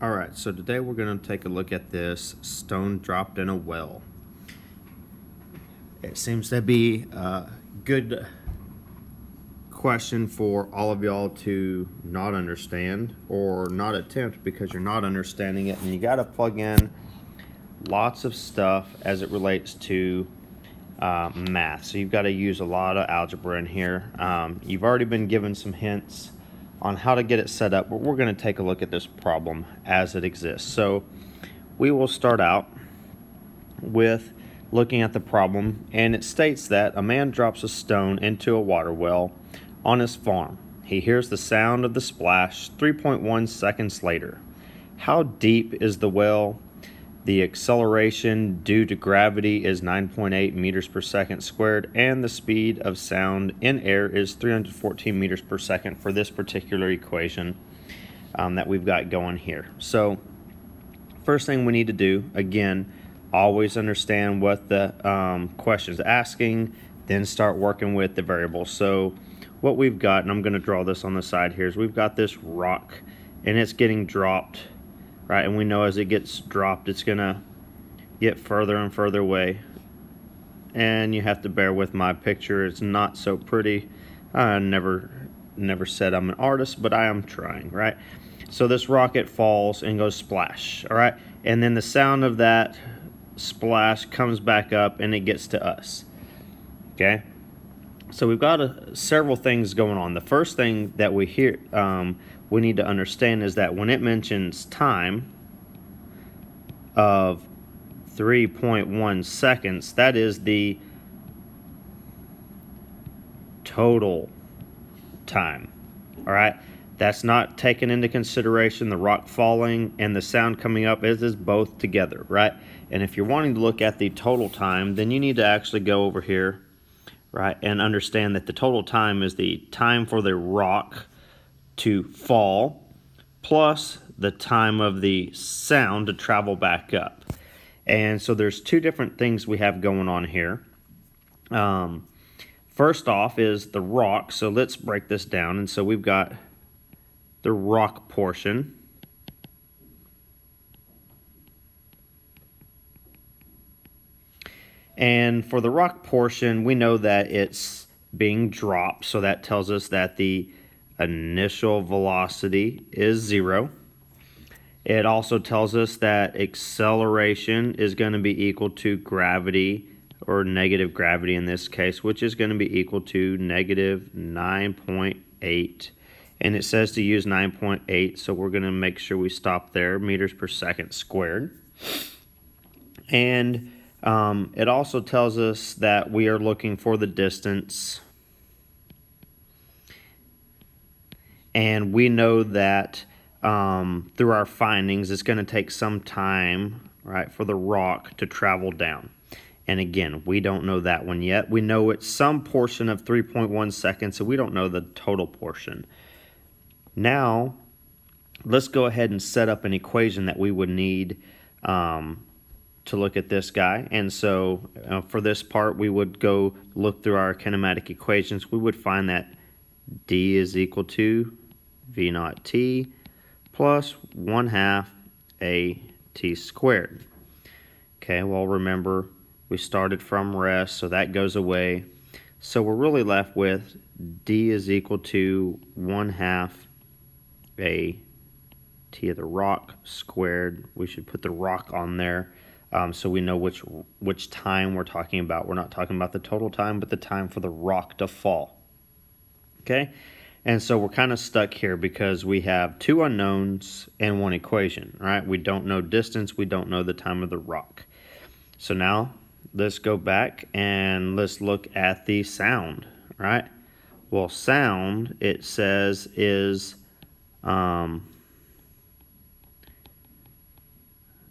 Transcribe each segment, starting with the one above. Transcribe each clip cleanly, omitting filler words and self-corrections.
Alright, so today we're going to take a look at this stone dropped in a well. It seems to be a good question for all of y'all to not understand or not attempt because you're not understanding it, and you got to plug in lots of stuff as it relates to math. So you've got to use a lot of algebra in here. You've already been given some hints on how to get it set up, but we're going to take a look at this problem as it exists. So we will start out with looking at the problem, and it states that a man drops a stone into a water well on his farm. He hears the sound of the splash 3.1 seconds later. How deep is the well? The acceleration due to gravity is 9.8 meters per second squared, and the speed of sound in air is 314 meters per second for this particular equation that we've got going here. So first thing we need to do, again, always understand what the question is asking, then start working with the variables. So what we've got, and I'm going to draw this on the side here, is we've got this rock, and it's getting dropped. Right, and we know as it gets dropped, it's gonna get further and further away. And you have to bear with my picture; it's not so pretty. I never said I'm an artist, but I am trying. Right, so this rocket falls and goes splash. All right, and then the sound of that splash comes back up, and it gets to us. Okay, so we've got several things going on. The first thing that we hear. We need to understand is that when it mentions time of 3.1 seconds, that is the total time. All right, that's not taking into consideration the rock falling and the sound coming up. It is both together, right? And if you're wanting to look at the total time, then you need to actually go over here, right, and understand that the total time is the time for the rock to fall plus the time of the sound to travel back up. And so there's two different things we have going on here. First off is the rock. So let's break this down. And so we've got the rock portion. And for the rock portion, we know that it's being dropped. So that tells us that the initial velocity is 0. It also tells us that acceleration is going to be equal to gravity, or negative gravity in this case, which is going to be equal to negative 9.8. And it says to use 9.8, so we're going to make sure we stop there, meters per second squared. And it also tells us that we are looking for the distance. And we know that through our findings, it's going to take some time, right, for the rock to travel down. And again, we don't know that one yet. We know it's some portion of 3.1 seconds, so we don't know the total portion. Now, let's go ahead and set up an equation that we would need to look at this guy. And so for this part, we would go look through our kinematic equations. We would find that D is equal to V naught T plus 1/2 AT squared. Okay, well remember we started from rest, so that goes away. So we're really left with D is equal to 1/2 AT of the rock squared. We should put the rock on there so we know which time we're talking about. We're not talking about the total time, but the time for the rock to fall. Okay, and so we're kind of stuck here because we have two unknowns and one equation, right? We don't know distance, we don't know the time of the rock. So now let's go back and let's look at the sound, right? Well, sound, it says, is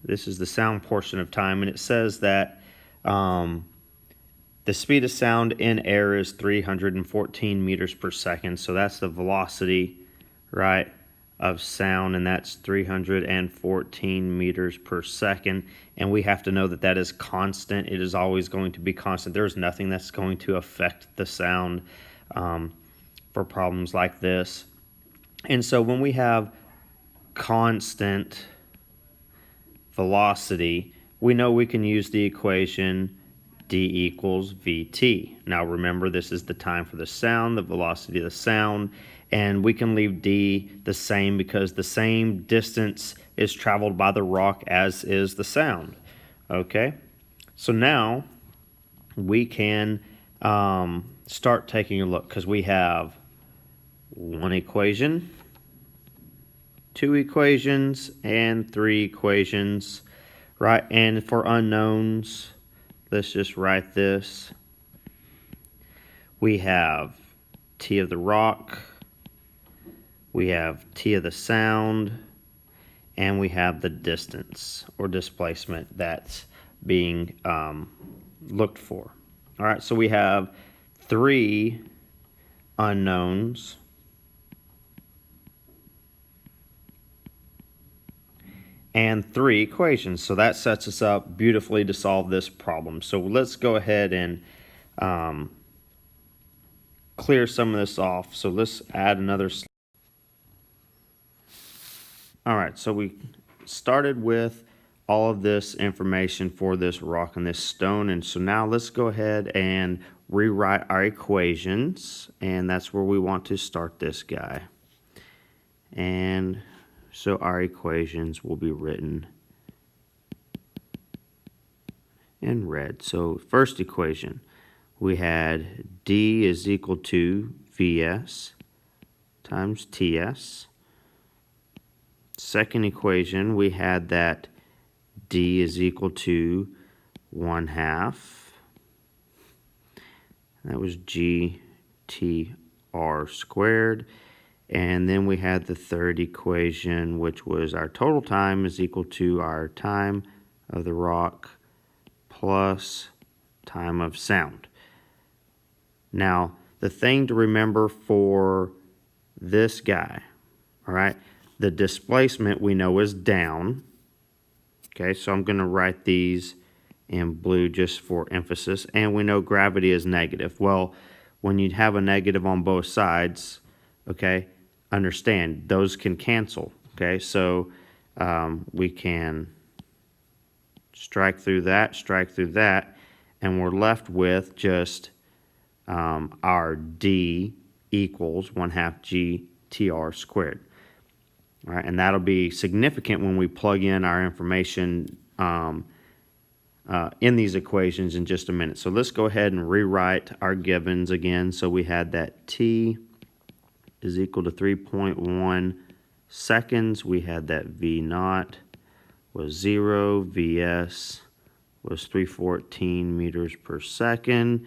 this is the sound portion of time, and it says that the speed of sound in air is 314 meters per second. So that's the velocity, right, of sound, and that's 314 meters per second. And we have to know that that is constant. It is always going to be constant. There's nothing that's going to affect the sound for problems like this. And so when we have constant velocity, we know we can use the equation d equals vt. Now remember, this is the time for the sound, the velocity of the sound, and we can leave d the same because the same distance is traveled by the rock as is the sound. Okay, so now we can start taking a look, because we have one equation, two equations, and three equations, right? And for unknowns, let's just write this. We have t of the rock, we have t of the sound, and we have the distance or displacement that's being looked for. All right, so we have three unknowns and three equations. So that sets us up beautifully to solve this problem. So let's go ahead and clear some of this off. So let's add another slide. All right, so we started with all of this information for this rock and this stone, and so now let's go ahead and rewrite our equations, and that's where we want to start this guy. And so our equations will be written in red. So first equation, we had d is equal to vs times ts. Second equation, we had that d is equal to 1/2. That was GTR squared. And then we had the third equation, which was our total time is equal to our time of the rock plus time of sound. Now, the thing to remember for this guy, all right, the displacement we know is down. Okay, so I'm going to write these in blue just for emphasis. And we know gravity is negative. Well, when you have a negative on both sides, okay, understand those can cancel. Okay, so we can strike through that, and we're left with just our d equals 1/2 GTR squared. All right, and that'll be significant when we plug in our information in these equations in just a minute. So let's go ahead and rewrite our givens again. So we had that t is equal to 3.1 seconds. We had that v naught was 0, vs was 314 meters per second,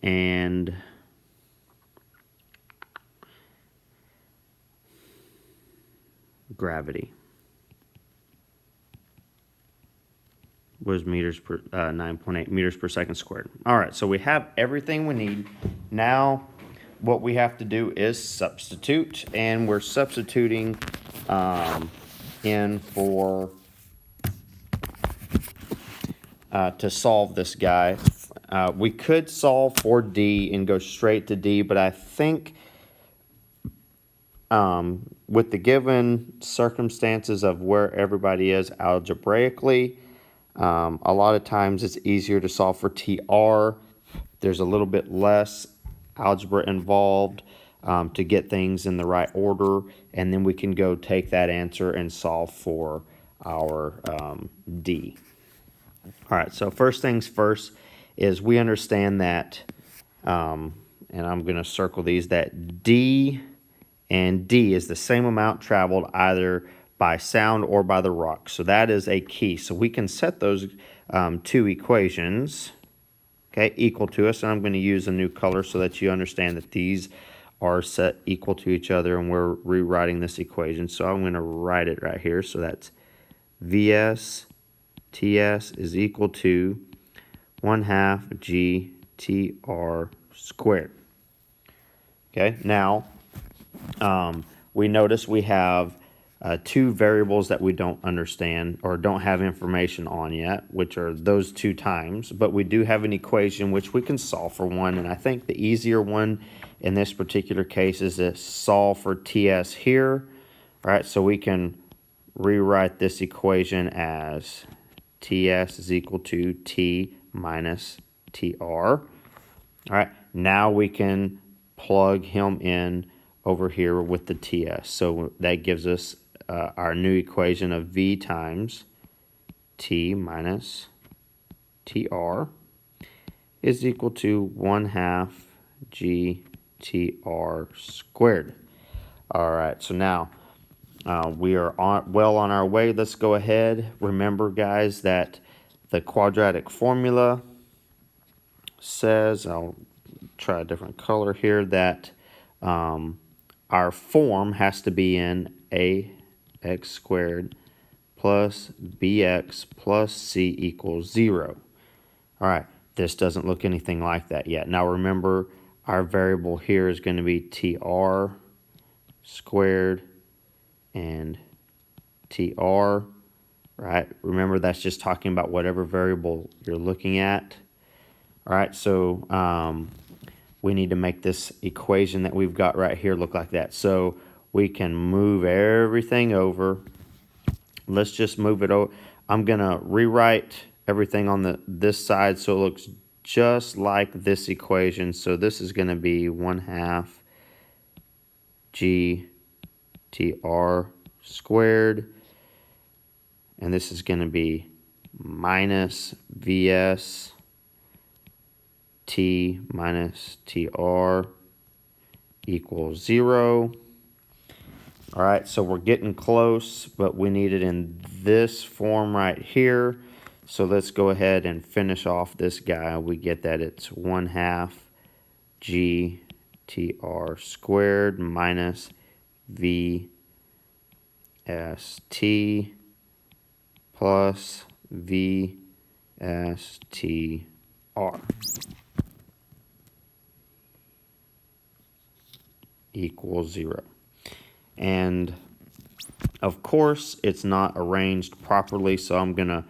and gravity was 9.8 meters per second squared. All right, so we have everything we need. Now what we have to do is substitute, and we're substituting in for to solve this guy. We could solve for D and go straight to D, but I think with the given circumstances of where everybody is algebraically, a lot of times it's easier to solve for TR. There's a little bit less algebra involved to get things in the right order, and then we can go take that answer and solve for our D. All right, so first things first is we understand that, and I'm going to circle these, that D and D is the same amount traveled either by sound or by the rock. So that is a key. So we can set those two equations, okay, equal to us. And I'm going to use a new color so that you understand that these are set equal to each other, and we're rewriting this equation. So I'm going to write it right here. So that's Vs TS is equal to 1/2 GTR squared. Okay, now we notice we have two variables that we don't understand or don't have information on yet, which are those two times, but we do have an equation which we can solve for one, and I think the easier one in this particular case is to solve for TS here. All right, so we can rewrite this equation as TS is equal to T minus TR. All right, now we can plug him in over here with the TS. So that gives us our new equation of V times T minus TR is equal to 1/2 GTR squared. All right, so now we are well on our way. Let's go ahead. Remember, guys, that the quadratic formula says, I'll try a different color here, that our form has to be in ax squared plus bx plus c equals 0. All right, this doesn't look anything like that yet. Now remember, our variable here is going to be tr squared and tr, right? Remember, that's just talking about whatever variable you're looking at. All right, so we need to make this equation that we've got right here look like that. So we can move everything over. Let's just move it over. I'm going to rewrite everything on this side so it looks just like this equation. So this is going to be 1/2 GTR squared. And this is going to be minus VS T minus TR equals 0. All right, so we're getting close, but we need it in this form right here. So let's go ahead and finish off this guy. We get that it's 1/2 GTR squared minus VST plus VSTR equals 0. And of course, it's not arranged properly, so I'm going to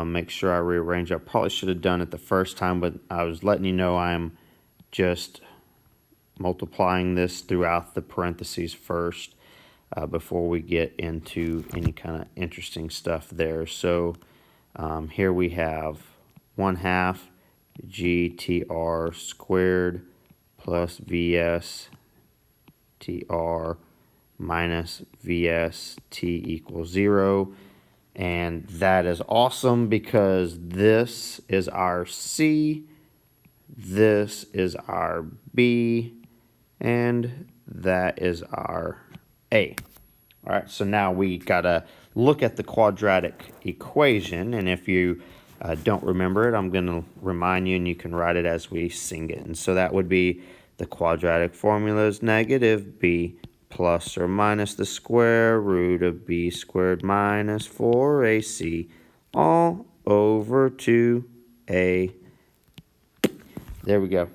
make sure I rearrange. I probably should have done it the first time, but I was letting you know I'm just multiplying this throughout the parentheses first before we get into any kind of interesting stuff there. So here we have 1/2 GTR squared plus VSTR minus VST equals 0. And that is awesome because this is our C, this is our B, and that is our A. All right, so now we got to look at the quadratic equation, and if you don't remember it, I'm going to remind you, and you can write it as we sing it. And so that would be the quadratic formula is negative b plus or minus the square root of b squared minus 4ac all over 2a. There we go.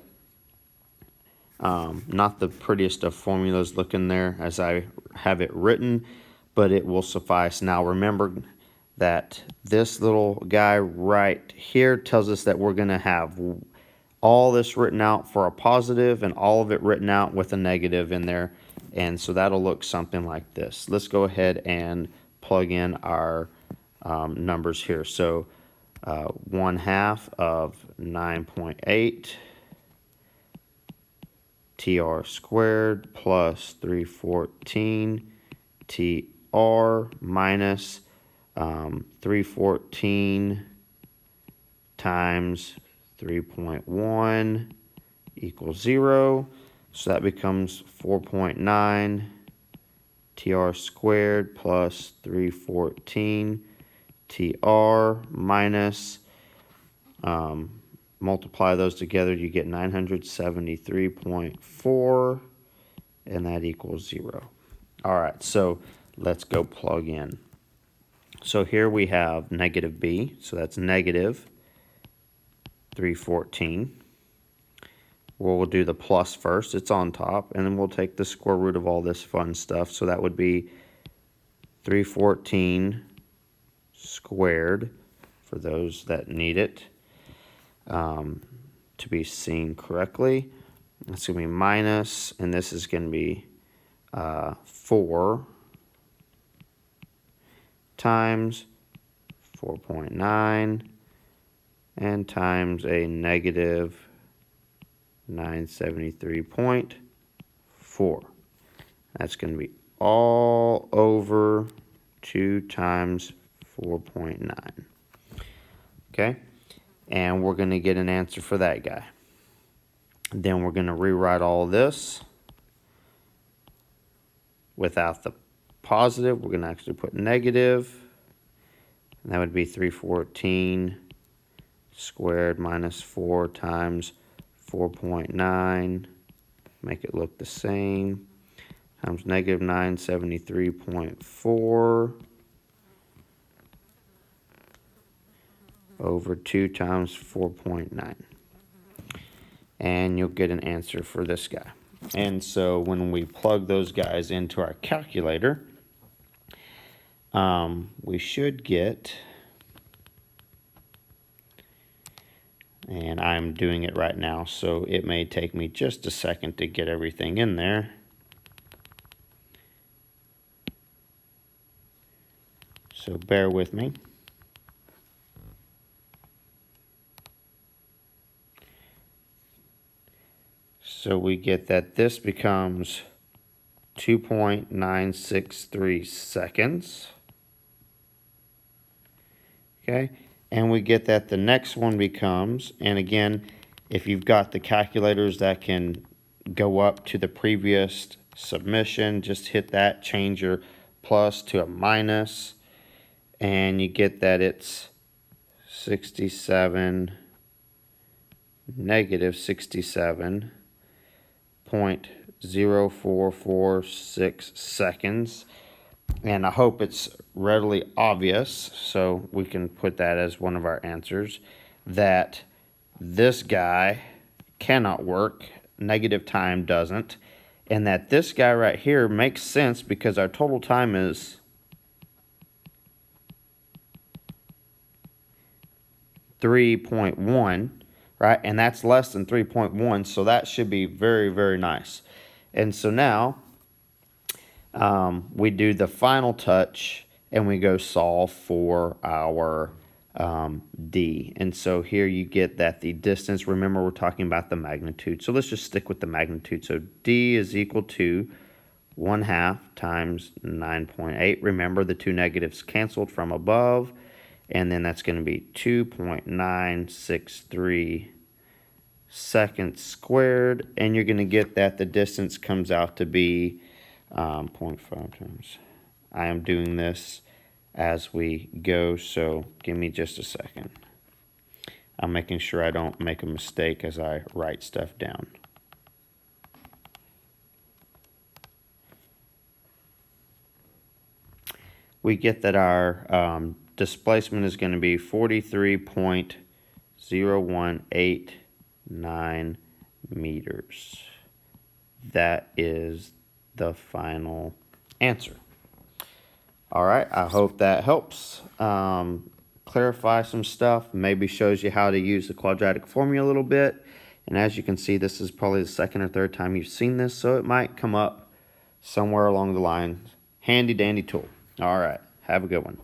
Not the prettiest of formulas looking there as I have it written, but it will suffice. Now remember that this little guy right here tells us that we're going to have all this written out for a positive and all of it written out with a negative in there. And so that'll look something like this. Let's go ahead and plug in our numbers here. So 1/2 of 9.8 TR squared plus 314 TR minus 314 times 3.1 equals 0. So that becomes 4.9 TR squared plus 314 TR minus, multiply those together, you get 973.4, and that equals 0. All right, so let's go plug in. So here we have negative b, so that's negative 314. We'll do the plus first, it's on top, and then we'll take the square root of all this fun stuff. So that would be 314 squared, for those that need it to be seen correctly. It's going to be minus, and this is going to be 4. times 4.9 and times a negative 973.4. That's going to be all over 2 times 4.9. Okay, and we're going to get an answer for that guy. Then we're going to rewrite all this without the positive. We're going to actually put negative, and that would be 314 squared minus 4 times 4.9, make it look the same, times negative 973.4 over 2 times 4.9. And you'll get an answer for this guy. And so when we plug those guys into our calculator, we should get, and I'm doing it right now, so it may take me just a second to get everything in there. So bear with me. So we get that this becomes 2.963 seconds. Okay, and we get that the next one becomes, and again, if you've got the calculators that can go up to the previous submission, just hit that, change your plus to a minus, and you get that it's 67, negative 67.0446 seconds. And I hope it's readily obvious, so we can put that as one of our answers, that this guy cannot work, negative time doesn't, and that this guy right here makes sense because our total time is 3.1, right? And that's less than 3.1, so that should be very, very nice. And so now we do the final touch and we go solve for our D. And so here you get that the distance, remember we're talking about the magnitude, so let's just stick with the magnitude. So D is equal to 1/2 times 9.8. Remember the two negatives canceled from above, and then that's going to be 2.963 seconds squared, and you're going to get that the distance comes out to be 0.5 times. I am doing this as we go, so give me just a second. I'm making sure I don't make a mistake as I write stuff down. We get that our displacement is going to be 43.0189 meters. That is the final answer. All right, I hope that helps clarify some stuff, maybe shows you how to use the quadratic formula a little bit. And as you can see, this is probably the second or third time you've seen this, so it might come up somewhere along the line. Handy dandy tool. All right, have a good one.